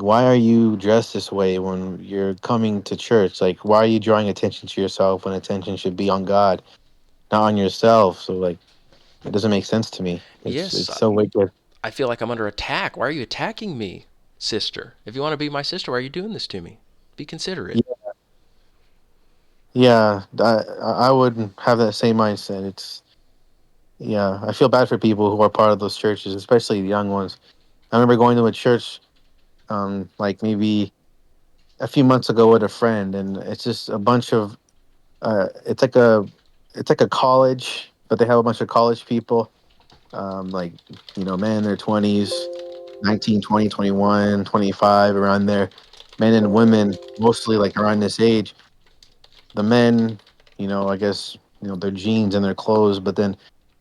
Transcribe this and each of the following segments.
why are you dressed this way when you're coming to church? Like, why are you drawing attention to yourself when attention should be on God, not on yourself? So, like, it doesn't make sense to me. Yes, It's so wicked. I feel like I'm under attack. Why are you attacking me, sister? If you want to be my sister, why are you doing this to me? Be considerate. Yeah, I would have that same mindset. Yeah, I feel bad for people who are part of those churches, especially the young ones. I remember going to a church, like maybe a few months ago with a friend, and it's just a bunch of, it's like a college, but they have a bunch of college people, like, men in their 20s, 19, 20, 21, 25, around there, men and women, mostly like around this age. The men, I guess, their jeans and their clothes, but then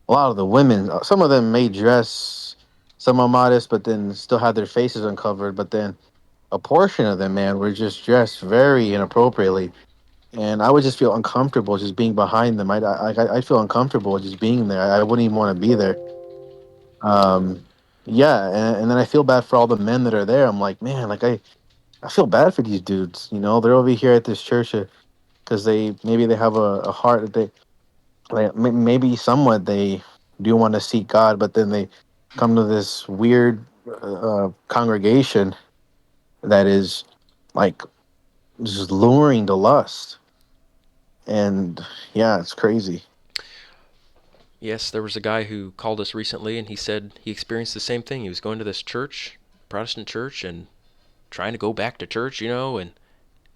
a lot of the women, some of them may dress somewhat modest, but then still have their faces uncovered. But then a portion of them, man, were just dressed very inappropriately, and I would just feel uncomfortable just being behind them. I feel uncomfortable just being there. I wouldn't even want to be there. Yeah, and then I feel bad for all the men that are there. I'm like, man, like I feel bad for these dudes. They're over here at this church because maybe they have a heart that they like. Maybe somewhat they do want to seek God, but then they come to this weird congregation that is like just luring to lust, and yeah, it's crazy. Yes, there was a guy who called us recently and he said he experienced the same thing. He was going to this church, Protestant church, and trying to go back to church, and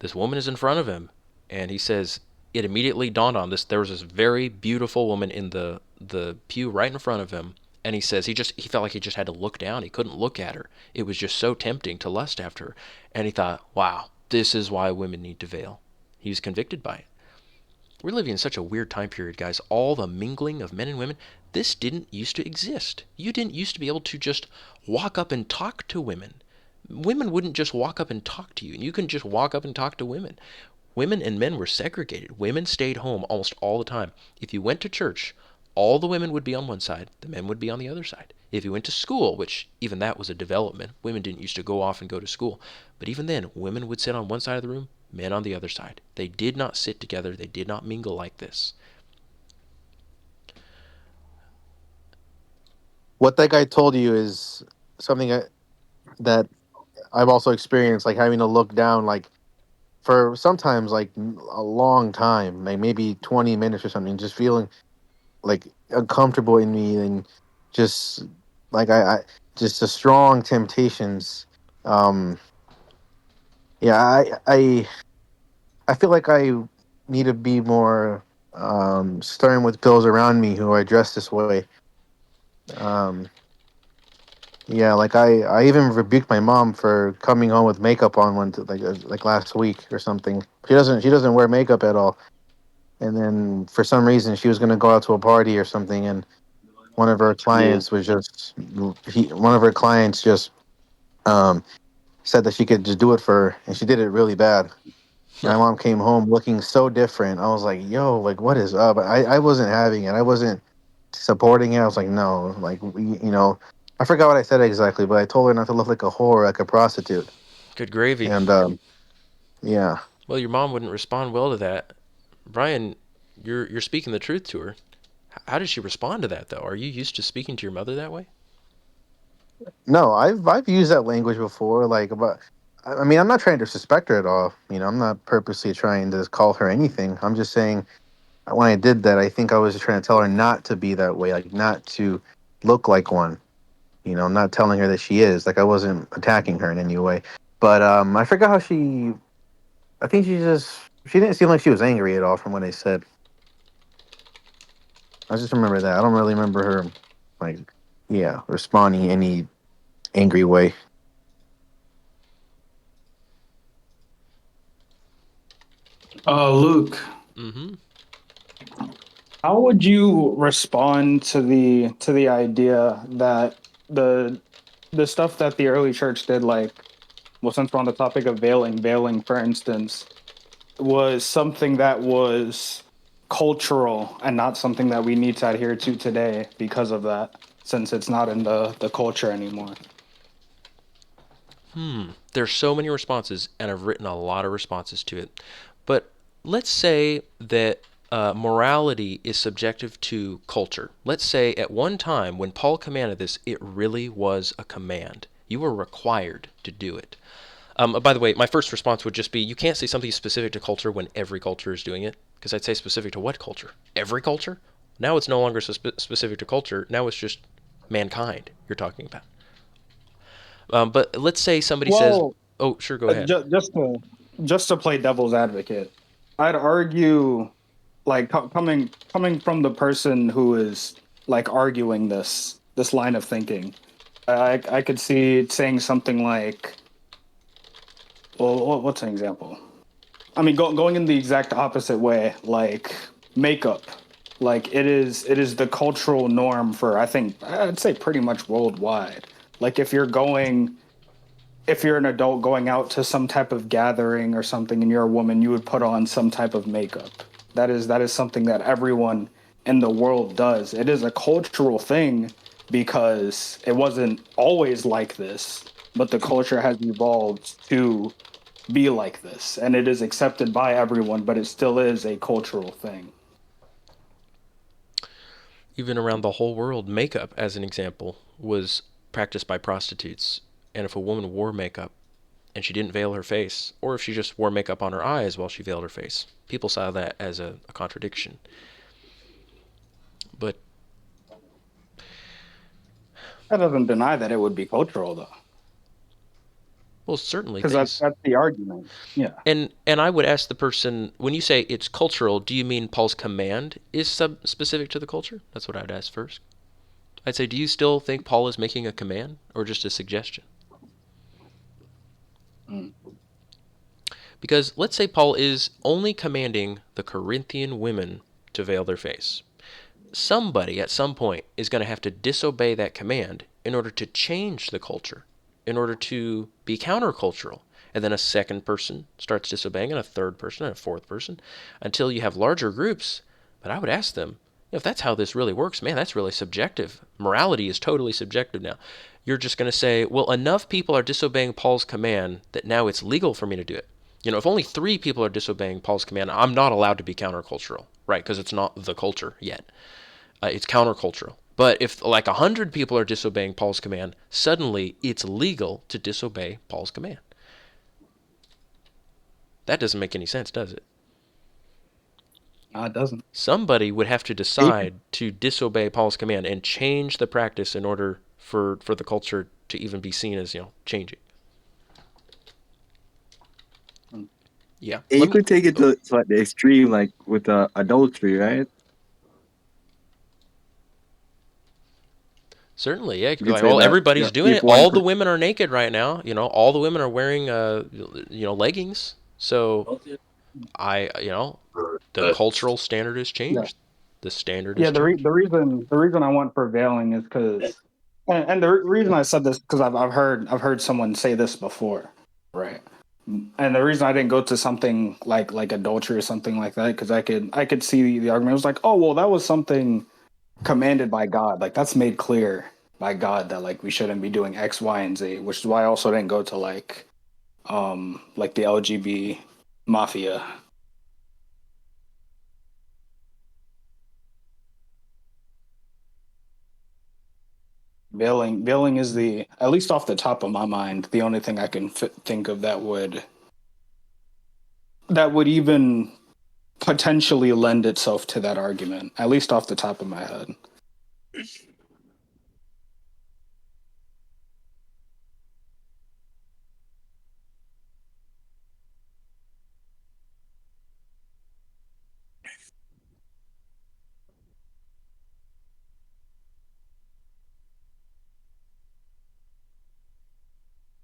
this woman is in front of him. And he says it immediately dawned on this. There was this very beautiful woman in the pew right in front of him. And he says he felt like he just had to look down. He couldn't look at her. It was just so tempting to lust after her. And he thought, wow, this is why women need to veil. He was convicted by it. We're living in such a weird time period, guys. All the mingling of men and women. This didn't used to exist. You didn't used to be able to just walk up and talk to women. Women wouldn't just walk up and talk to you, and you couldn't just walk up and talk to women. Women and men were segregated. Women stayed home almost all the time. If you went to church, all the women would be on one side, the men would be on the other side. If you went to school, which even that was a development, women didn't used to go off and go to school, but even then, women would sit on one side of the room, men on the other side. They did not sit together, they did not mingle like this. What that guy told you is something that I've also experienced, like having to look down, like for sometimes like a long time, like maybe 20 minutes or something, just feeling like uncomfortable in me, and just like I just the strong temptations. Um, yeah, I feel like I need to be more stern with those around me who are dressed this way. Um, yeah, like I even rebuked my mom for coming home with makeup on like last week or something. She doesn't wear makeup at all, and then for some reason she was gonna go out to a party or something, and one of her Yeah. clients was just one of her clients just um said that she could just do it for her, and she did it really bad. My mom came home looking so different. I was like, yo, like what is up? I wasn't having it. I wasn't supporting it. I was like, no, like I forgot what I said exactly, but I told her not to look like a whore, like a prostitute. Good gravy. And yeah. Well, your mom wouldn't respond well to that. Brian, you're speaking the truth to her. How did she respond to that though? Are you used to speaking to your mother that way? No, I've used that language before, like about. I mean, I'm not trying to disrespect her at all. I'm not purposely trying to call her anything. I'm just saying when I did that, I think I was trying to tell her not to be that way, like not to look like one. I'm not telling her that she is. Like I wasn't attacking her in any way. But I forgot how she. I think she didn't seem like she was angry at all from what I said. I just remember that. I don't really remember her, like, yeah, responding any angry way. Luke, Mm-hmm. how would you respond to the idea that the the stuff that the early church did, like, well, since we're on the topic of veiling, for instance, was something that was cultural and not something that we need to adhere to today because of that, since it's not in the culture anymore. There's so many responses, and I've written a lot of responses to it. But let's say that morality is subjective to culture. Let's say at one time when Paul commanded this, it really was a command. You were required to do it. By the way, my first response would just be you can't say something specific to culture when every culture is doing it, because I'd say specific to what culture? Every culture? Now it's no longer specific to culture. Now it's just mankind you're talking about. But let's say somebody says, Well, "Oh, sure, go ahead." just to play devil's advocate, I'd argue like coming from the person who is like arguing this line of thinking. I could see it saying something like, well, what's an example? I mean, going in the exact opposite way, like makeup. Like it is the cultural norm for, I think, I'd say pretty much worldwide. Like if you're an adult going out to some type of gathering or something and you're a woman, you would put on some type of makeup. That is something that everyone in the world does. It is a cultural thing because it wasn't always like this, but the culture has evolved to be like this, and it is accepted by everyone, but it still is a cultural thing. Even around the whole world, makeup, as an example, was practiced by prostitutes. And if a woman wore makeup and she didn't veil her face, or if she just wore makeup on her eyes while she veiled her face, people saw that as a contradiction. But, That doesn't deny that it would be cultural, though, well, certainly because that's things. that's the argument. Yeah. And I would ask the person, when you say it's cultural, do you mean Paul's command is specific to the culture? That's what I'd ask first. I'd say, do you still think Paul is making a command or just a suggestion? Mm. Because let's say Paul is only commanding the Corinthian women to veil their face. Somebody at some point is going to have to disobey that command in order to change the culture, in order to be countercultural. And then a second person starts disobeying, and a third person, and a fourth person, until you have larger groups. But I would ask them, if that's how this really works, man, that's really subjective. Morality is totally subjective now. You're just going to say, well, enough people are disobeying Paul's command that now it's legal for me to do it. If only 3 people are disobeying Paul's command, I'm not allowed to be countercultural, right? Because it's not the culture yet. It's countercultural. But if like 100 people are disobeying Paul's command, suddenly it's legal to disobey Paul's command. That doesn't make any sense, does it? No, it doesn't. Somebody would have to decide to disobey Paul's command and change the practice in order for the culture to even be seen as, changing. Mm. Yeah. And you Let me. could take it Oh, to like the extreme, like with adultery, right? certainly, yeah. You You could be could like, say well, that, everybody's doing if it. one, All the women are naked right now. All the women are wearing, leggings. So the cultural standard has Yeah. changed. The standard has Yeah, changed. the reason I went for veiling is because, and the reason I said this because I've heard someone say this before, right? And the reason I didn't go to something like adultery or something like that because I could see the argument. It was like, oh well, that was something commanded by God. Like that's made clear by God that like we shouldn't be doing X, Y, and Z, which is why I also didn't go to like the LGB mafia. Veiling is the, at least off the top of my mind, the only thing I can think of that would even potentially lend itself to that argument, at least off the top of my head.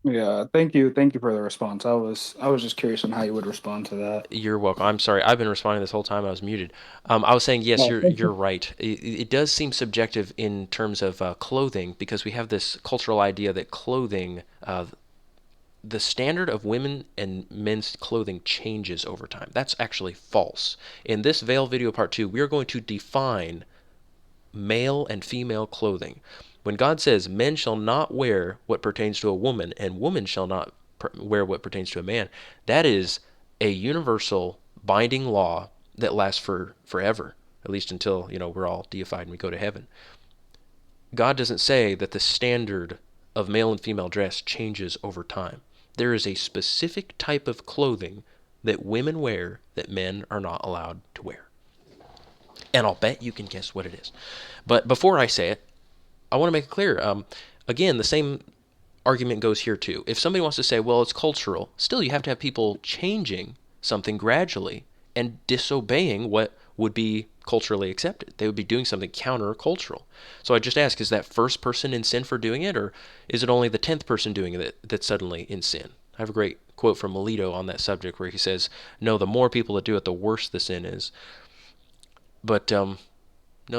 Yeah, thank you for the response. I was just curious on how you would respond to that. You're welcome. I'm sorry. I've been responding this whole time. I was muted. I was saying yes. No, You're right. It does seem subjective in terms of clothing because we have this cultural idea that clothing, the standard of women and men's clothing changes over time. That's actually false. In this Veil video part 2, we are going to define male and female clothing. When God says, men shall not wear what pertains to a woman, and woman shall not wear what pertains to a man, that is a universal binding law that lasts forever, at least until, we're all deified and we go to heaven. God doesn't say that the standard of male and female dress changes over time. There is a specific type of clothing that women wear that men are not allowed to wear. And I'll bet you can guess what it is. But before I say it, I want to make it clear. Again, the same argument goes here too. If somebody wants to say, well, it's cultural, still you have to have people changing something gradually and disobeying what would be culturally accepted. They would be doing something counter-cultural. So I just ask, is that first person in sin for doing it, or is it only the 10th person doing it that's suddenly in sin? I have a great quote from Melito on that subject where he says, no, the more people that do it, the worse the sin is. But no,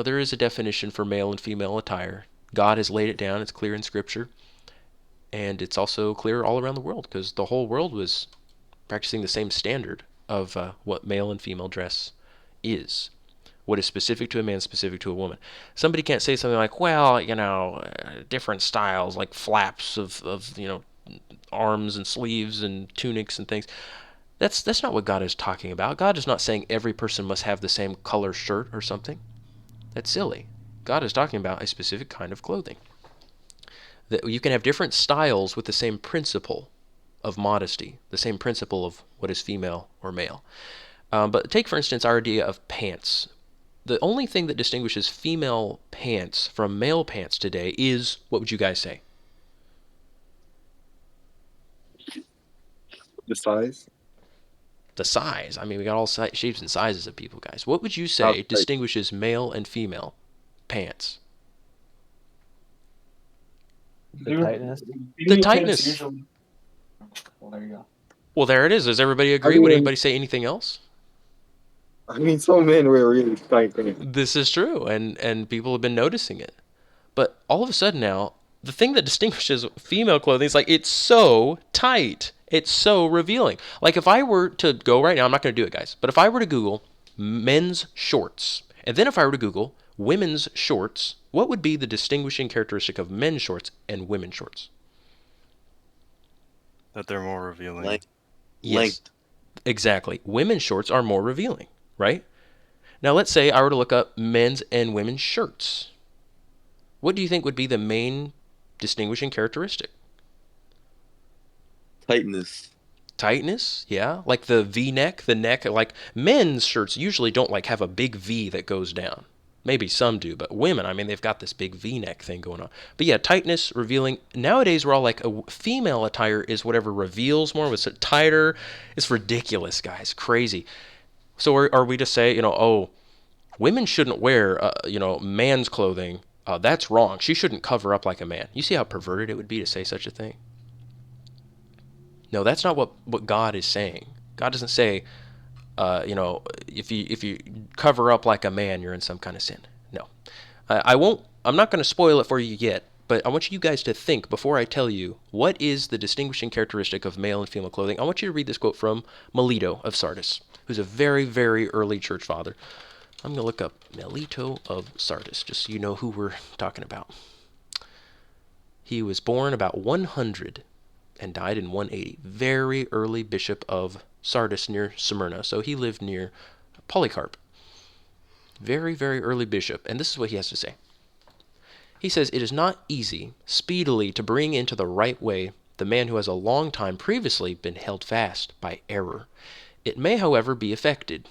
there is a definition for male and female attire. God has laid it down. It's clear in Scripture. And it's also clear all around the world because the whole world was practicing the same standard of what male and female dress is. What is specific to a man, specific to a woman. Somebody can't say something like, well, different styles, like flaps of arms and sleeves and tunics and things. That's not what God is talking about. God is not saying every person must have the same color shirt or something. That's silly. God is talking about a specific kind of clothing. That you can have different styles with the same principle of modesty, the same principle of what is female or male. But take, for instance, our idea of pants. The only thing that distinguishes female pants from male pants today is, what would you guys say? The size. The size. I mean, we got all shapes and sizes of people, guys. What would you How say tight. distinguishes male and female pants? The tightness. The tightness. Usually... Well, there you go. Well, there it is. Does everybody agree? Would anybody say anything else? I mean, some men wear really tight things. This is true, and people have been noticing it. But all of a sudden now, the thing that distinguishes female clothing is like it's so tight. It's so revealing. Like if I were to go right now, I'm not going to do it, guys, but if I were to Google men's shorts, and then if I were to Google women's shorts, what would be the distinguishing characteristic of men's shorts and women's shorts? That they're more revealing. Yes, Length. exactly. Women's shorts are more revealing, right? Now let's say I were to look up men's and women's shirts. What do you think would be the main distinguishing characteristic? Tightness. Tightness, yeah. Like the V-neck, the neck, like men's shirts usually don't like have a big V that goes down. Maybe some do, but women, I mean, they've got this big V-neck thing going on. But yeah, tightness, revealing. Nowadays, we're all like, a female attire is whatever reveals more, it's tighter. It's ridiculous, guys, crazy. So are we to say, oh, women shouldn't wear, man's clothing. That's wrong. She shouldn't cover up like a man. You see how perverted it would be to say such a thing? No, that's not what God is saying. God doesn't say, if you cover up like a man, you're in some kind of sin. No, I'm not going to spoil it for you yet, but I want you guys to think before I tell you what is the distinguishing characteristic of male and female clothing. I want you to read this quote from Melito of Sardis, who's a very, very early church father. I'm going to look up Melito of Sardis, just so you know who we're talking about. He was born about 100 and died in 180. Very early bishop of Sardis near Smyrna. So he lived near Polycarp. Very, very early bishop. And this is what he has to say. He says, "It is not easy speedily to bring into the right way the man who has a long time previously been held fast by error. It may, however, be effected.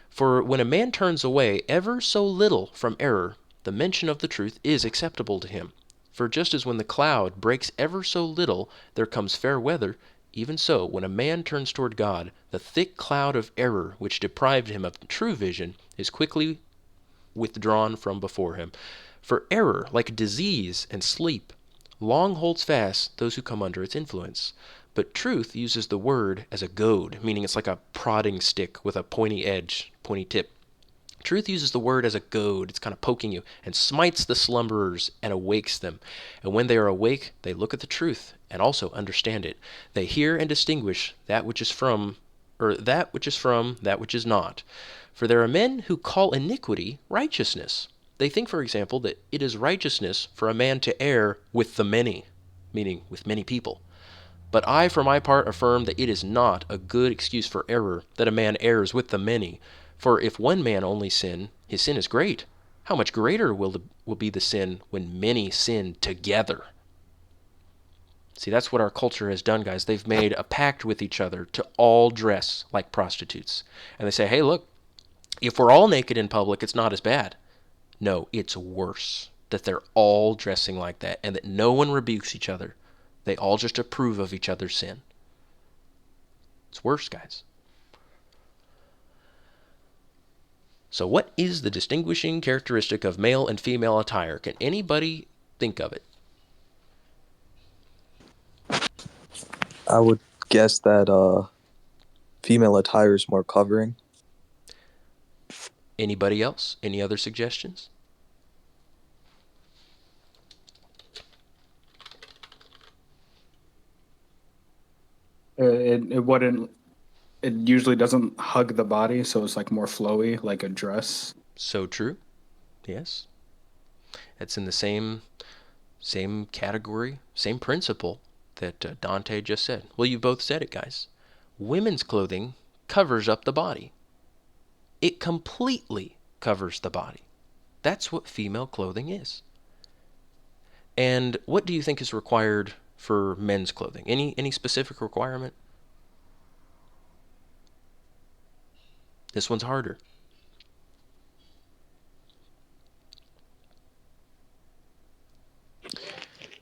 For when a man turns away ever so little from error, the mention of the truth is acceptable to him. For just as when the cloud breaks ever so little, there comes fair weather, even so, when a man turns toward God, the thick cloud of error which deprived him of true vision is quickly withdrawn from before him. For error, like disease and sleep, long holds fast those who come under its influence. But truth uses the word as a goad, meaning it's like a prodding stick with a pointy edge, pointy tip. Truth uses the word as a goad, it's kind of poking you, and smites the slumberers and awakes them. And when they are awake, they look at the truth and also understand it. They hear and distinguish that which is from that which is not. For there are men who call iniquity righteousness, They think, for example, that it is righteousness for a man to err with the many, meaning with many people. But I, for my part, affirm that it is not a good excuse for error that a man errs with the many. For if one man only sin, his sin is great. How much greater will be the sin when many sin together? See, that's what our culture has done, guys. They've made a pact with each other to all dress like prostitutes. And they say, hey, look, if we're all naked in public, it's not as bad. No, it's worse that they're all dressing like that and that no one rebukes each other. They all just approve of each other's sin. It's worse, guys. So what is the distinguishing characteristic of male and female attire? Can anybody think of it? I would guess that female attire is more covering. Anybody else? Any other suggestions? It wouldn't. It usually doesn't hug the body, so it's like more flowy, like a dress. So true. Yes. It's in the same category, same principle that Dante just said. Well, you both said it, guys. Women's clothing covers up the body. It completely covers the body. That's what female clothing is. And what do you think is required for men's clothing? Any specific requirement? This one's harder.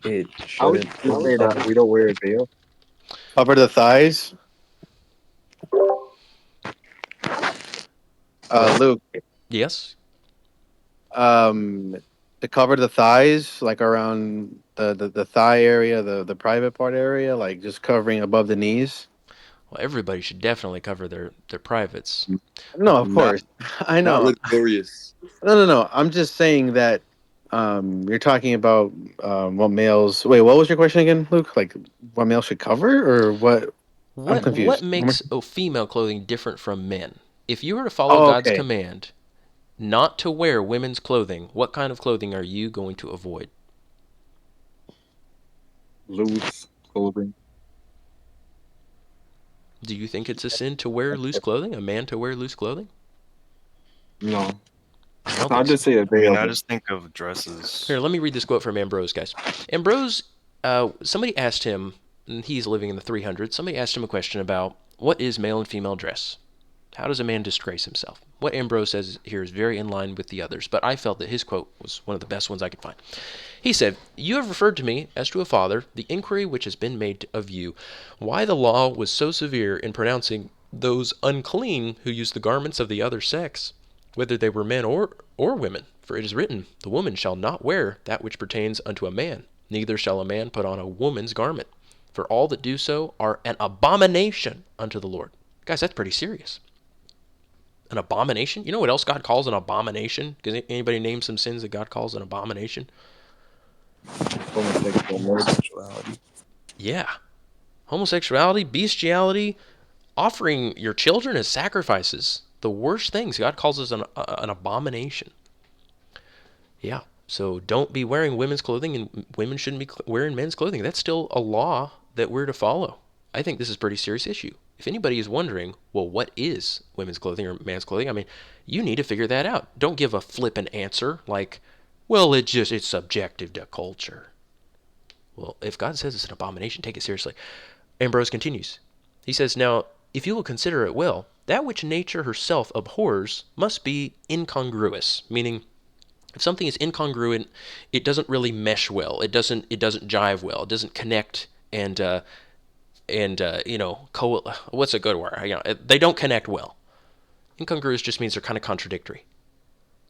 It I would shouldn't. just say that we don't wear a veil. Cover the thighs. Luke, Yes? to cover the thighs, like around the thigh area, the private part area, like just covering above the knees. Well, everybody should definitely cover their privates. No, of Not- course. I Not know. luxurious. No. I'm just saying that you're talking about what males. Wait, what was your question again, Luke? Like what males should cover, or what? What confused. makes female clothing different from men? If you were to follow Oh, God's okay. command not to wear women's clothing, what kind of clothing are you going to avoid? Loose clothing. Do you think it's a sin to wear loose clothing? A man to wear loose clothing? No. I don't I'll think just so. say a I mean, veil. I just think of dresses. Here, let me read this quote from Ambrose, guys. Ambrose, somebody asked him, and he's living in the 300s, somebody asked him a question about what is male and female dress? How does a man disgrace himself? What Ambrose says here is very in line with the others, but I felt that his quote was one of the best ones I could find. He said, "You have referred to me as to a father, the inquiry which has been made of you, why the law was so severe in pronouncing those unclean who use the garments of the other sex, whether they were men or women. For it is written, the woman shall not wear that which pertains unto a man, neither shall a man put on a woman's garment. For all that do so are an abomination unto the Lord." Guys, that's pretty serious. An abomination? You know what else God calls an abomination? Does anybody name some sins that God calls an abomination? Homosexuality. Yeah. Homosexuality, bestiality, offering your children as sacrifices. The worst things. God calls us an abomination. Yeah. So don't be wearing women's clothing, and women shouldn't be wearing men's clothing. That's still a law that we're to follow. I think this is a pretty serious issue. If anybody is wondering, well, what is women's clothing or man's clothing? I mean, you need to figure that out. Don't give a flippant answer like, well, it's subjective to culture. Well, if God says it's an abomination, take it seriously. Ambrose continues. He says, "Now, if you will consider it well, that which nature herself abhors must be incongruous," meaning if something is incongruent, it doesn't really mesh well. It doesn't jive well. It doesn't connect and what's a good word? They don't connect well. Incongruous just means they're kind of contradictory.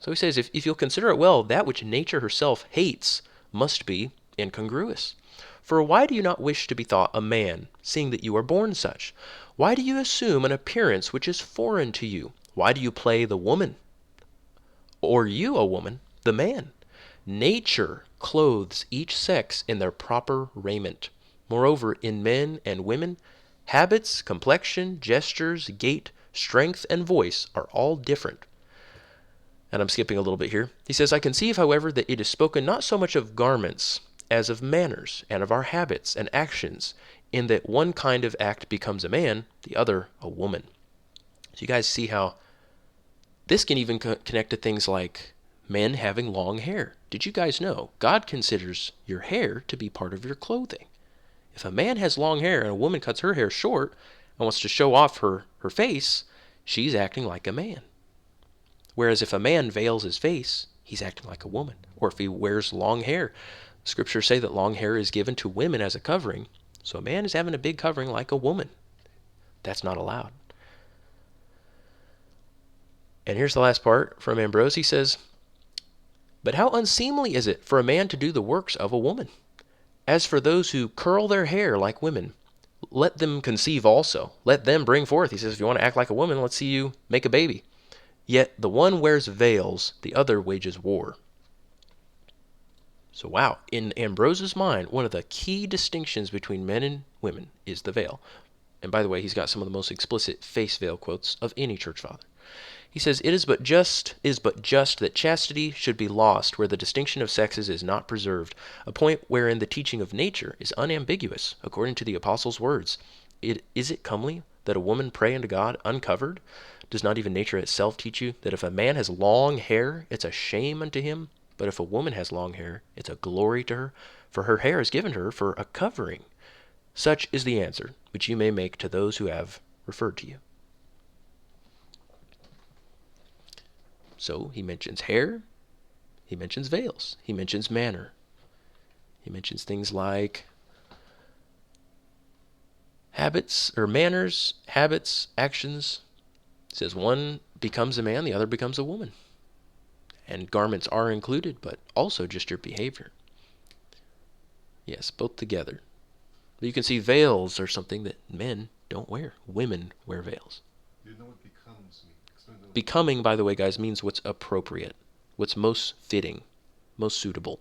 So he says, if you'll consider it well, that which nature herself hates must be incongruous. For why do you not wish to be thought a man, seeing that you are born such? Why do you assume an appearance which is foreign to you? Why do you play the woman? Or you, a woman, the man? Nature clothes each sex in their proper raiment. Moreover, in men and women, habits, complexion, gestures, gait, strength, and voice are all different. And I'm skipping a little bit here. He says, I conceive, however, that it is spoken not so much of garments as of manners and of our habits and actions, in that one kind of act becomes a man, the other a woman. So you guys see how this can even connect to things like men having long hair. Did you guys know God considers your hair to be part of your clothing? If a man has long hair and a woman cuts her hair short and wants to show off her face, she's acting like a man. Whereas if a man veils his face, he's acting like a woman. Or if he wears long hair, scriptures say that long hair is given to women as a covering. So a man is having a big covering like a woman. That's not allowed. And here's the last part from Ambrose. He says, but how unseemly is it for a man to do the works of a woman? As for those who curl their hair like women, let them conceive also. Let them bring forth. He says, if you want to act like a woman, let's see you make a baby. Yet the one wears veils, the other wages war. So wow, in Ambrose's mind, one of the key distinctions between men and women is the veil. And by the way, he's got some of the most explicit face veil quotes of any church father. He says, it is but just that chastity should be lost where the distinction of sexes is not preserved, a point wherein the teaching of nature is unambiguous, according to the apostles' words. Is it comely that a woman pray unto God uncovered? Does not even nature itself teach you that if a man has long hair, it's a shame unto him? But if a woman has long hair, it's a glory to her, for her hair is given to her for a covering. Such is the answer which you may make to those who have referred to you. So he mentions hair, he mentions veils, he mentions manner. He mentions things like habits or manners, habits, actions. He says one becomes a man, the other becomes a woman. And garments are included, but also just your behavior. Yes, both together. But you can see veils are something that men don't wear. Women wear veils. You know what becomes means? Becoming, by the way, guys, means what's appropriate, what's most fitting, most suitable.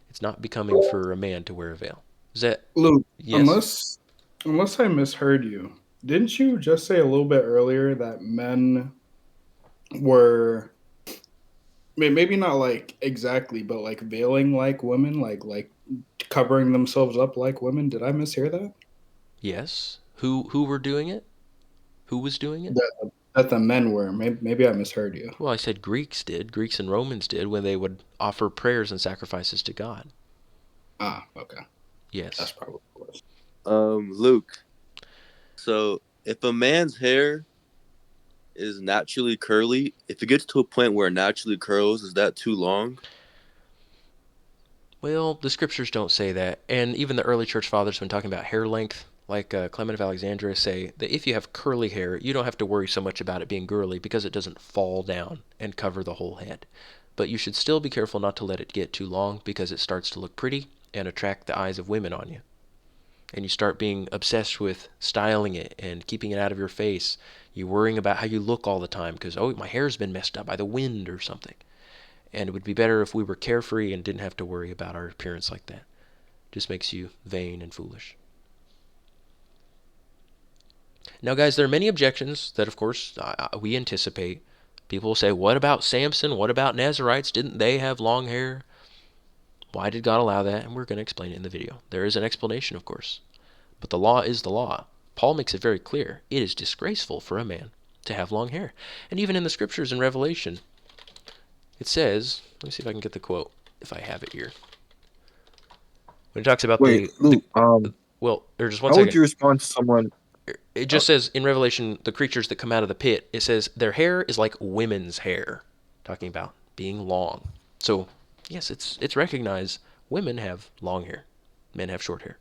It's not becoming for a man to wear a veil. Is that Luke? yes? Unless I misheard you, didn't you just say a little bit earlier that men were maybe not like exactly, but like veiling like women, like covering themselves up like women? Did I mishear that? Yes. Who were doing it? Who was doing it? That the men were. Maybe I misheard you. Well, I said Greeks did. Greeks and Romans did when they would offer prayers and sacrifices to God. Ah, okay. Yes. That's probably what it was. Luke. So if a man's hair is naturally curly, if it gets to a point where it naturally curls, is that too long? Well, the scriptures don't say that. And even the early church fathers, when talking about hair length, like Clement of Alexandria, say that if you have curly hair, you don't have to worry so much about it being girly because it doesn't fall down and cover the whole head. But you should still be careful not to let it get too long because it starts to look pretty and attract the eyes of women on you. And you start being obsessed with styling it and keeping it out of your face. You're worrying about how you look all the time because, oh, my hair's been messed up by the wind or something. And it would be better if we were carefree and didn't have to worry about our appearance like that. Just makes you vain and foolish. Now, guys, there are many objections that, of course, we anticipate. People will say, what about Samson? What about Nazarites? Didn't they have long hair? Why did God allow that? And we're going to explain it in the video. There is an explanation, of course. But the law is the law. Paul makes it very clear. It is disgraceful for a man to have long hair. And even in the scriptures in Revelation, it says, let me see if I can get the quote, if I have it here. When it talks about Luke, well, or just one how second. would you respond to someone? It just says in Revelation, the creatures that come out of the pit, it says their hair is like women's hair, talking about being long. So, yes, it's recognized women have long hair, men have short hair.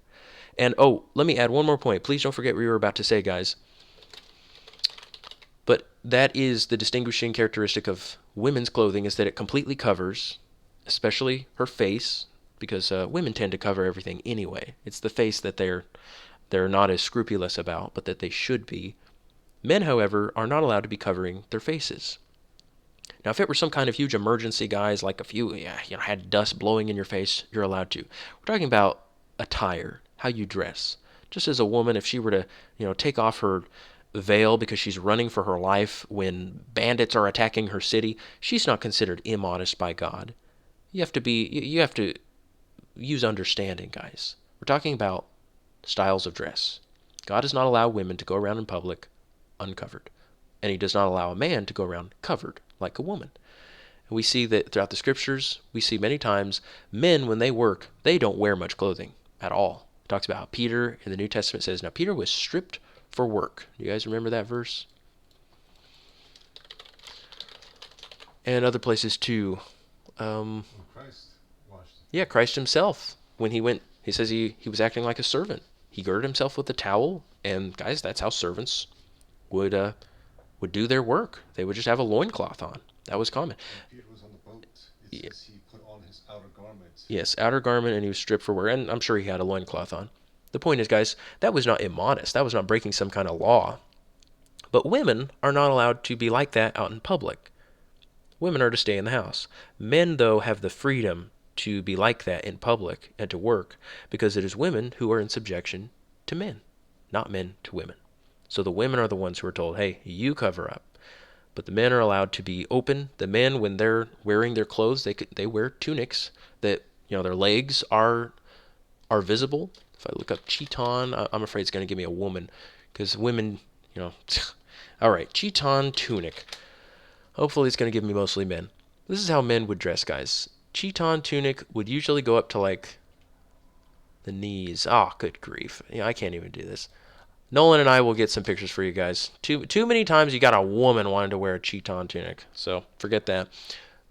And, oh, let me add one more point. Please don't forget what you were about to say, guys. But that is the distinguishing characteristic of women's clothing, is that it completely covers, especially her face, because women tend to cover everything anyway. It's the face that they're not as scrupulous about, but that they should be. Men, however, are not allowed to be covering their faces. Now, if it were some kind of huge emergency, guys, like if you had dust blowing in your face, you're allowed to. We're talking about attire, how you dress. Just as a woman, if she were to, take off her veil because she's running for her life when bandits are attacking her city, she's not considered immodest by God. You have to use understanding, guys. We're talking about styles of dress. God does not allow women to go around in public uncovered, and he does not allow a man to go around covered like a woman. And we see that throughout the scriptures, we see many times men, when they work, they don't wear much clothing at all. It talks about how Peter in the New Testament says, now Peter was stripped for work. Do you guys remember that verse? And other places too. Christ washed Yeah, Christ himself, when he went, he says he was acting like a servant. He girded himself with a towel, and guys, that's how servants would do their work. They would just have a loincloth on. That was common. Peter was on the boat. It Yeah. says he put on his outer garment. Yes, outer garment, and he was stripped for work, and I'm sure he had a loincloth on. The point is, guys, that was not immodest. That was not breaking some kind of law. But women are not allowed to be like that out in public. Women are to stay in the house. Men, though, have the freedom to be like that in public and to work because it is women who are in subjection to men, not men to women. So the women are the ones who are told, hey, you cover up. But the men are allowed to be open. The men, when they're wearing their clothes, they wear tunics that, their legs are visible. If I look up chiton, I'm afraid it's going to give me a woman because women, all right, chiton tunic. Hopefully it's going to give me mostly men. This is how men would dress, guys. Chiton tunic would usually go up to like the knees. Oh, good grief. I can't even do this. Nolan and I will get some pictures for you guys. Too many times you got a woman wanting to wear a chiton tunic, so forget that.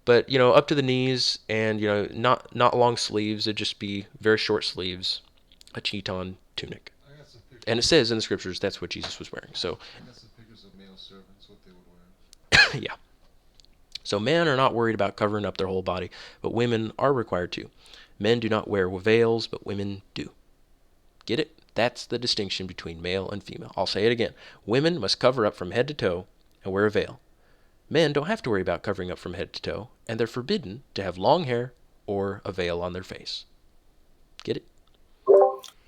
But up to the knees, and not long sleeves. It'd just be very short sleeves, a chiton tunic. I got some pictures. And it says in the scriptures that's what Jesus was wearing. So I got some pictures of male servants, what they would wear. yeah. So men are not worried about covering up their whole body, but women are required to. Men do not wear veils, but women do. Get it? That's the distinction between male and female. I'll say it again. Women must cover up from head to toe and wear a veil. Men don't have to worry about covering up from head to toe, and they're forbidden to have long hair or a veil on their face. Get it?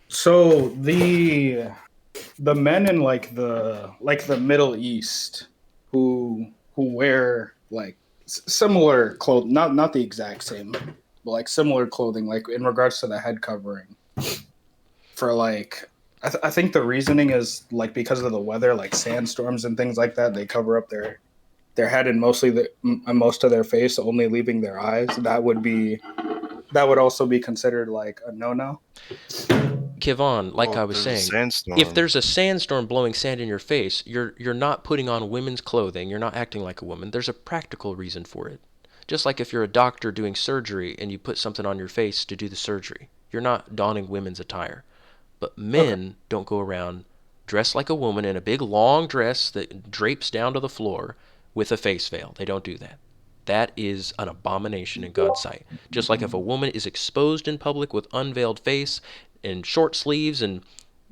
So the men in like the Middle East who wear like similar clothing, not the exact same, but like similar clothing, like in regards to the head covering. For like, I think the reasoning is like because of the weather, like sandstorms and things like that, they cover up their head and most of their face, only leaving their eyes. That would also be considered like a no. Kivon, like I was there's a saying, sandstorm. if there's a sandstorm blowing sand in your face, you're not putting on women's clothing. You're not acting like a woman. There's a practical reason for it. Just like if you're a doctor doing surgery and you put something on your face to do the surgery, you're not donning women's attire. But men don't go around dressed like a woman in a big long dress that drapes down to the floor with a face veil. They don't do that. That is an abomination in God's sight. Just like if a woman is exposed in public with unveiled face and short sleeves, and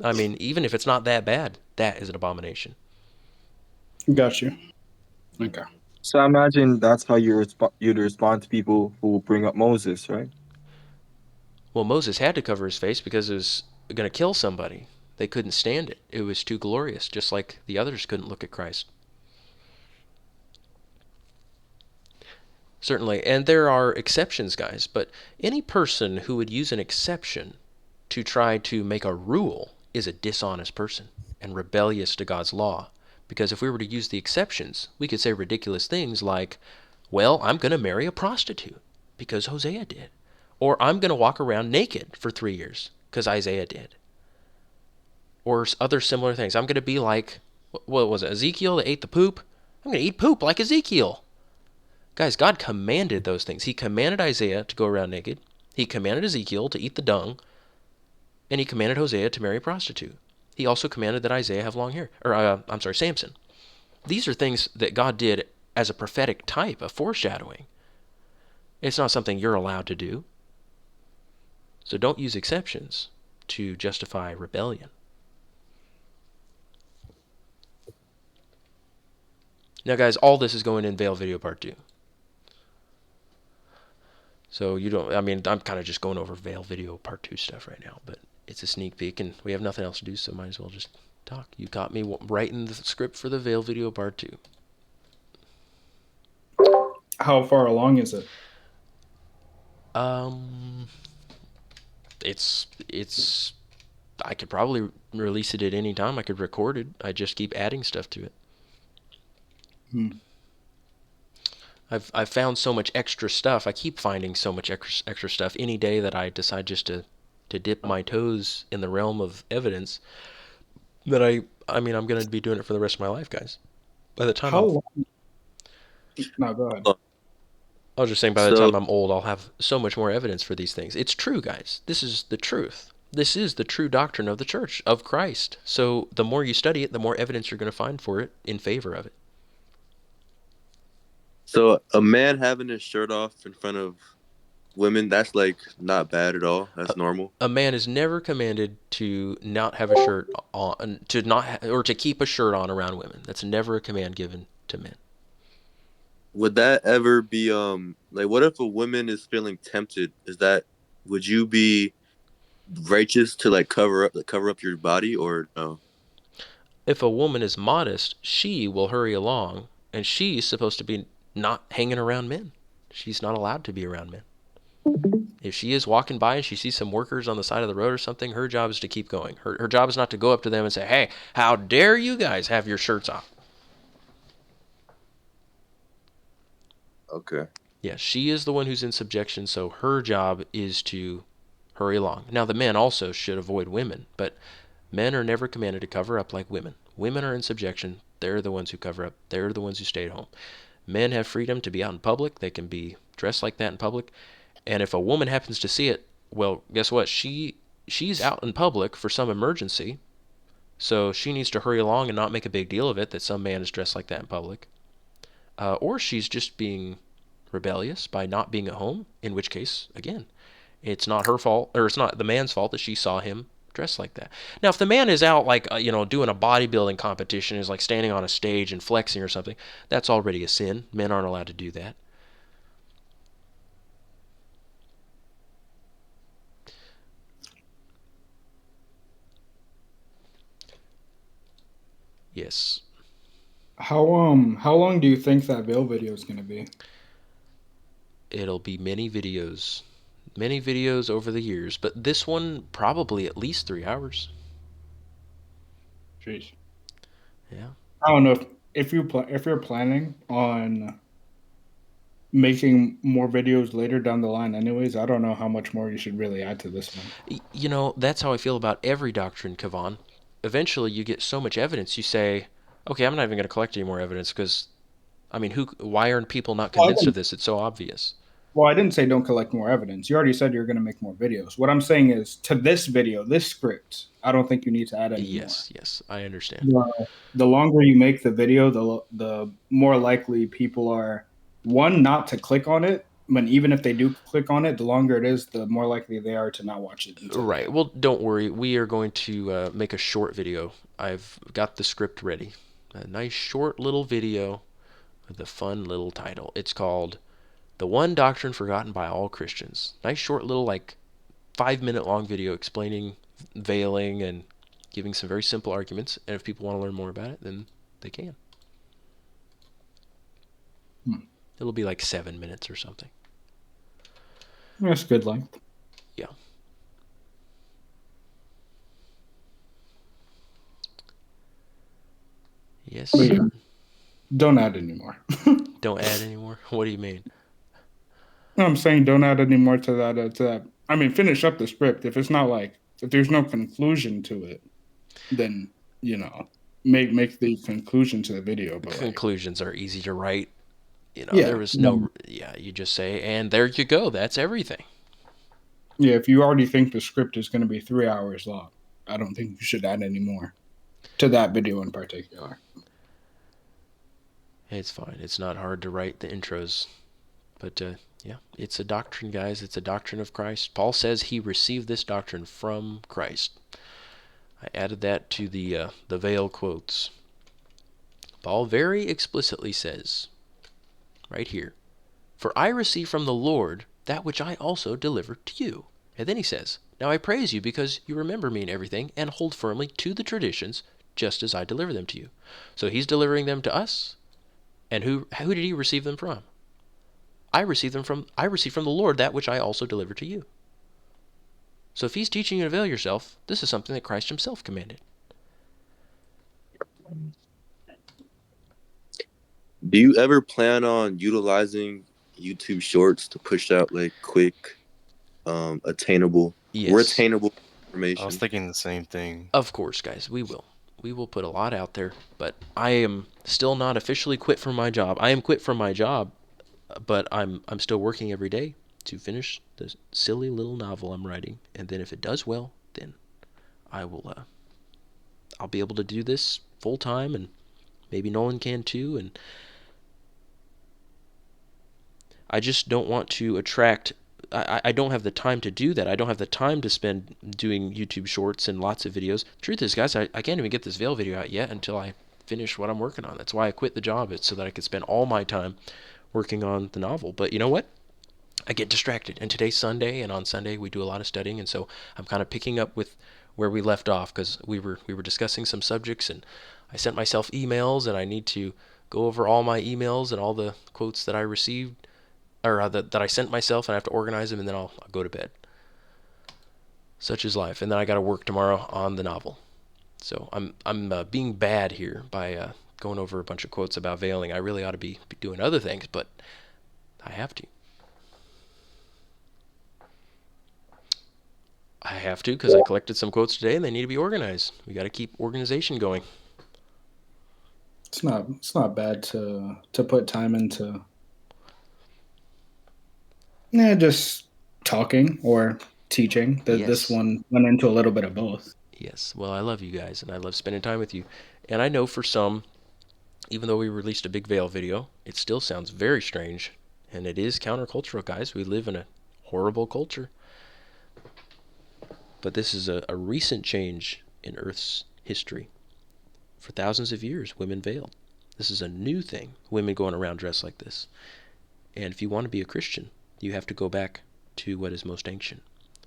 I mean, even if it's not that bad, that is an abomination. Got you. Okay. So I imagine that's how you'd respond to people who bring up Moses, right? Well, Moses had to cover his face because it was going to kill somebody. They couldn't stand it. It was too glorious, just like the others couldn't look at Christ. Certainly, and there are exceptions, guys, but any person who would use an exception to try to make a rule is a dishonest person and rebellious to God's law. Because if we were to use the exceptions, we could say ridiculous things like, well, I'm going to marry a prostitute because Hosea did. Or I'm going to walk around naked for 3 years because Isaiah did. Or other similar things. I'm going to be like, what was it, Ezekiel that ate the poop? I'm going to eat poop like Ezekiel. Guys, God commanded those things. He commanded Isaiah to go around naked. He commanded Ezekiel to eat the dung. And he commanded Hosea to marry a prostitute. He also commanded that Isaiah have long hair. Samson. These are things that God did as a prophetic type, a foreshadowing. It's not something you're allowed to do. So don't use exceptions to justify rebellion. Now, guys, all this is going in Veil Video Part 2. So I'm kind of just going over Veil Video Part 2 stuff right now, but it's a sneak peek, and we have nothing else to do, so might as well just Doc, you got me writing the script for the Veil video part 2. How far along is it? It's I could probably release it at any time. I could record it. I just keep adding stuff to it. I've found so much extra stuff. I keep finding so much extra stuff any day that I decide just to dip my toes in the realm of evidence that I mean I'm going to be doing it for the rest of my life, guys. By the time How long? No, go ahead. I was just saying, by the time I'm old, I'll have so much more evidence for these things. It's true, guys. This is the truth. This is the true doctrine of the church, of Christ. So the more you study it, the more evidence you're going to find for it in favor of it. So a man having his shirt off in front of women, that's like not bad at all. That's normal. A man is never commanded to not have a shirt on, to not or to keep a shirt on around women. That's never a command given to men. Would that ever be like, what if a woman is feeling tempted? Would you be righteous to like cover up your body, or no? If a woman is modest, she will hurry along, and she's supposed to be not hanging around men. She's not allowed to be around men. If she is walking by and she sees some workers on the side of the road or something, her job is to keep going. Her job is not to go up to them and say, "Hey, how dare you guys have your shirts off?" Okay. Yeah, she is the one who's in subjection, so her job is to hurry along. Now, the men also should avoid women, but men are never commanded to cover up like women. Women are in subjection. They're the ones who cover up. They're the ones who stay at home. Men have freedom to be out in public. They can be dressed like that in public. And if a woman happens to see it, well, guess what? She's out in public for some emergency, so she needs to hurry along and not make a big deal of it that some man is dressed like that in public. Or she's just being rebellious by not being at home, in which case, again, it's not her fault, or it's not the man's fault that she saw him dressed like that. Now, if the man is out, like, doing a bodybuilding competition, is like standing on a stage and flexing or something, that's already a sin. Men aren't allowed to do that. Yes. How long do you think that Veil video is gonna be? It'll be many videos over the years, but this one probably at least 3 hours. Jeez. Yeah. I don't know if you're planning on making more videos later down the line anyways, I don't know how much more you should really add to this one. That's how I feel about every doctrine, Kavan. Eventually you get so much evidence, you say, okay, I'm not even going to collect any more evidence because, I mean, why aren't people not convinced of this? It's so obvious. Well, I didn't say don't collect more evidence. You already said you're going to make more videos. What I'm saying is, to this video, this script, I don't think you need to add any more. Yes, I understand. The longer you make the video, the more likely people are, one, not to click on it, but even if they do click on it, the longer it is, the more likely they are to not watch it. Right. Well, don't worry. We are going to make a short video. I've got the script ready. A nice short little video with a fun little title. It's called The One Doctrine Forgotten by All Christians. Nice short little, like, 5-minute long video explaining veiling and giving some very simple arguments. And if people want to learn more about it, then they can. It'll be like 7 minutes or something. That's good length. Yeah. Yes, sir. Don't add anymore. Don't add anymore? What do you mean? No, I'm saying don't add any more to that. I mean, finish up the script. If it's not like, if there's no conclusion to it, then, make the conclusion to the video. But conclusions are easy to write. There was you just say, and there you go. That's everything. Yeah, if you already think the script is going to be 3 hours long, I don't think you should add any more to that video in particular. It's fine. It's not hard to write the intros. But, it's a doctrine, guys. It's a doctrine of Christ. Paul says he received this doctrine from Christ. I added that to the veil quotes. Paul very explicitly says, right here, "For I received from the Lord that which I also delivered to you." And then he says, "Now I praise you because you remember me in everything and hold firmly to the traditions just as I deliver them to you. So he's delivering them to us. And who did he receive them from? I received from the Lord that which I also delivered to you. So if he's teaching you to veil yourself, this is something that Christ himself commanded. Do you ever plan on utilizing YouTube Shorts to push out like quick, attainable, Yes. retainable I information? was thinking the same thing. Of course, guys, we will. We will put a lot out there, but I am still not officially quit from my job. I am quit from my job, but I'm still working every day to finish the silly little novel I'm writing. And then if it does well, then I will I'll be able to do this full time, and maybe Nolan can too. And I just don't want to attract. I don't have the time to do that. I don't have the time to spend doing YouTube shorts and lots of videos. Truth is, guys, I can't even get this veil video out yet until I finish what I'm working on. That's why I quit the job. It's so that I could spend all my time working on the novel. But you know what? I get distracted. And today's Sunday, and on Sunday we do a lot of studying, and so I'm kind of picking up with where we left off, because we were discussing some subjects, and I sent myself emails, and I need to go over all my emails and all the quotes that I received, or that I sent myself, and I have to organize them, and then I'll go to bed. Such is life. And then I got to work tomorrow on the novel. So I'm being bad here by going over a bunch of quotes about veiling. I really ought to be doing other things, but I have to. I have to, because I collected some quotes today, and they need to be organized. We got to keep organization going. It's not bad to put time into just talking or teaching. Yes. This one went into a little bit of both. Yes. Well, I love you guys, and I love spending time with you. And I know for some, even though we released a big veil video, it still sounds very strange. And it is countercultural, guys. We live in a horrible culture. But this is a recent change in Earth's history. For thousands of years, women veiled. This is a new thing, women going around dressed like this. And if you want to be a Christian, you have to go back to what is most ancient,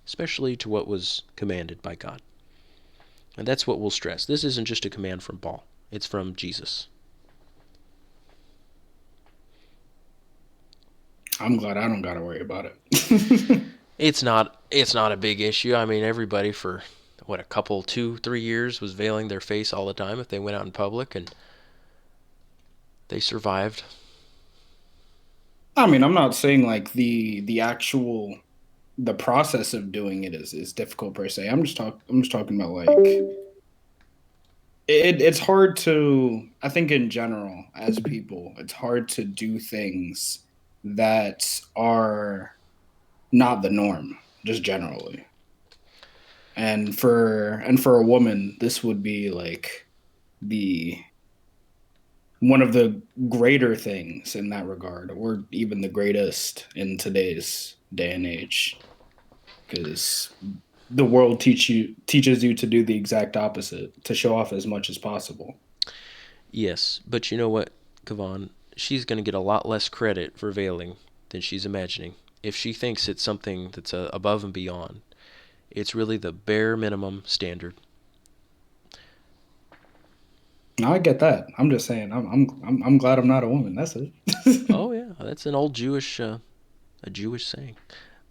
especially to what was commanded by God. And that's what we'll stress. This isn't just a command from Paul. It's from Jesus. I'm glad I don't got to worry about it. It's not a big issue. I mean, everybody for, a couple, 2-3 years was veiling their face all the time if they went out in public, and they survived. I mean, I'm not saying like the actual the process of doing it is difficult per se. I'm just talking about like it's hard to, I think in general as people, it's hard to do things that are not the norm, just generally. And for a woman, this would be like one of the greater things in that regard, or even the greatest in today's day and age, because the world teaches you to do the exact opposite, to show off as much as possible. Yes, but you know what, Kavan? She's going to get a lot less credit for veiling than she's imagining. If she thinks it's something that's above and beyond, it's really the bare minimum standard. I get that. I'm just saying. I'm glad I'm not a woman. That's it. Oh yeah, that's an old Jewish saying.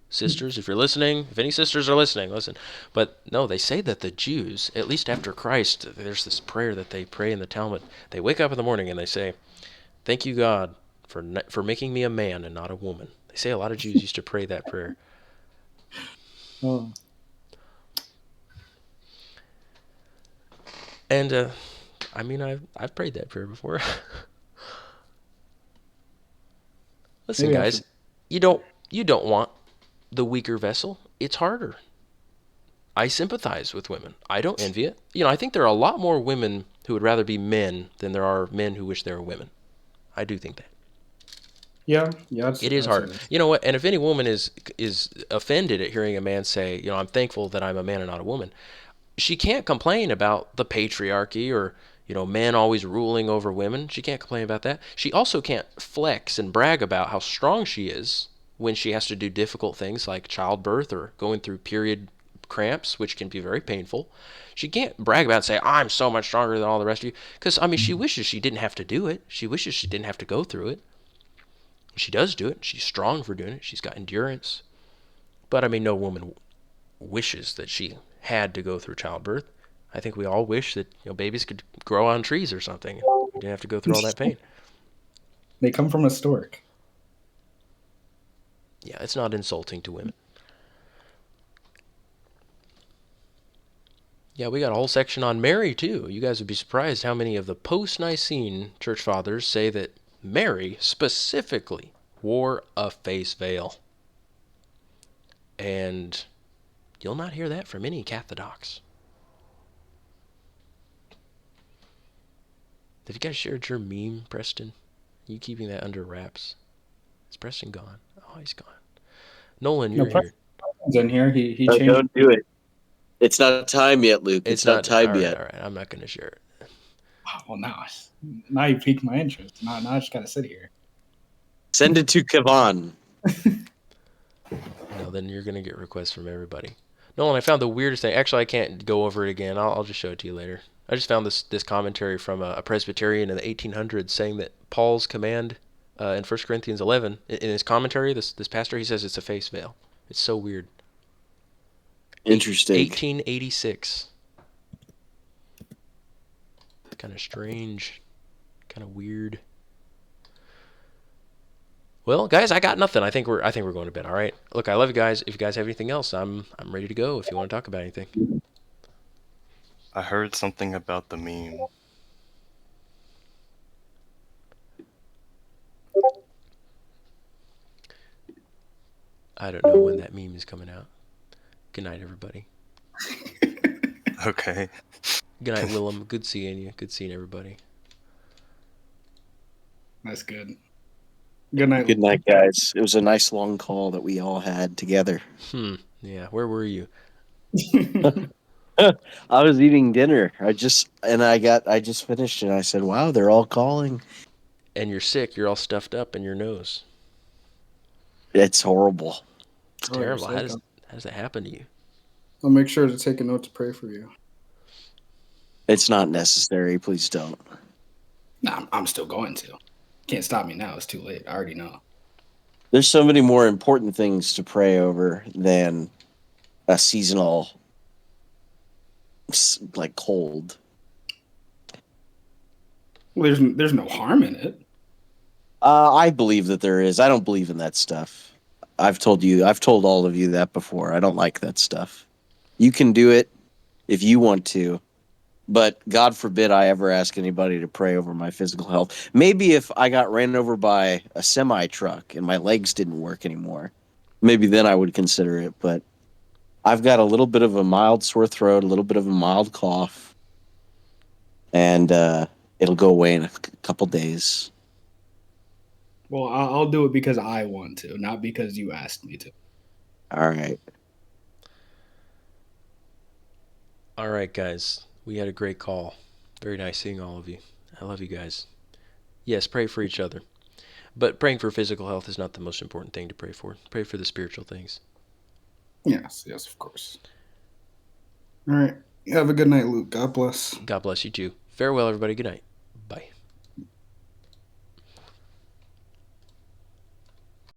Sisters, if you're listening, if any sisters are listening, listen. But no, they say that the Jews, at least after Christ, there's this prayer that they pray in the Talmud. They wake up in the morning and they say, "Thank you, God, for making me a man and not a woman." They say a lot of Jews used to pray that prayer. Oh. And I mean, I've prayed that prayer before. Listen, Maybe guys, you don't want the weaker vessel. It's harder. I sympathize with women. I don't envy it. I think there are a lot more women who would rather be men than there are men who wish they were women. I do think that. Yeah. It is hard. You know what? And if any woman is offended at hearing a man say, "I'm thankful that I'm a man and not a woman," she can't complain about the patriarchy or men always ruling over women. She can't complain about that. She also can't flex and brag about how strong she is when she has to do difficult things like childbirth or going through period cramps, which can be very painful. She can't brag about and say, I'm so much stronger than all the rest of you. Because, I mean, she wishes she didn't have to do it. She wishes she didn't have to go through it. She does do it. She's strong for doing it. She's got endurance. But, I mean, no woman wishes that she had to go through childbirth. I think we all wish that babies could grow on trees or something. We didn't have to go through all that pain. They come from a stork. Yeah, it's not insulting to women. Yeah, we got a whole section on Mary, too. You guys would be surprised how many of the post-Nicene church fathers say that Mary specifically wore a face veil. And you'll not hear that from any Cathodox. Have you guys shared your meme, Preston? Are you keeping that under wraps? Is Preston gone? Oh, he's gone. Nolan, you're here. Preston's in here. He No, changed. don't do it. It's not time yet, Luke. It's not time yet. All right. I'm not going to share it. Well, now you piqued my interest. Now I just gotta sit here. Send it to Kavan. No, then you're going to get requests from everybody. Nolan, I found the weirdest thing. Actually, I can't go over it again. I'll just show it to you later. I just found this commentary from a Presbyterian in the 1800s saying that Paul's command in 1 Corinthians 11, in his commentary, this pastor, he says it's a face veil. It's so weird. Interesting. 1886. Kind of strange. Kind of weird. Well, guys, I got nothing. I think we're going to bed. All right. Look, I love you guys. If you guys have anything else, I'm ready to go. If you want to talk about anything. I heard something about the meme. I don't know when that meme is coming out. Good night, everybody. Okay. Good night, Willem. Good seeing you. Good seeing everybody. That's good. Good night. Good night, guys. It was a nice long call that we all had together. Yeah. Where were you? I was eating dinner. I just finished and I said, wow, they're all calling. And you're sick. You're all stuffed up in your nose. It's horrible. It's terrible. How does that happen to you? I'll make sure to take a note to pray for you. It's not necessary. Please don't. Nah, I'm still going to. Can't stop me now. It's too late. I already know. There's so many more important things to pray over than a seasonal, like, cold. Well, there's no harm in it. I believe that there is. I don't believe in that stuff. I've told all of you that before. I don't like that stuff. You can do it if you want to, but God forbid I ever ask anybody to pray over my physical health. Maybe if I got ran over by a semi truck and my legs didn't work anymore, maybe then I would consider it. But I've got a little bit of a mild sore throat, a little bit of a mild cough, and it'll go away in a couple days. Well, I'll do it because I want to, not because you asked me to. All right. All right, guys. We had a great call. Very nice seeing all of you. I love you guys. Yes, pray for each other. But praying for physical health is not the most important thing to pray for. Pray for the spiritual things. Yes, of course. All right. Have a good night, Luke. God bless. God bless you too. Farewell, everybody. Good night.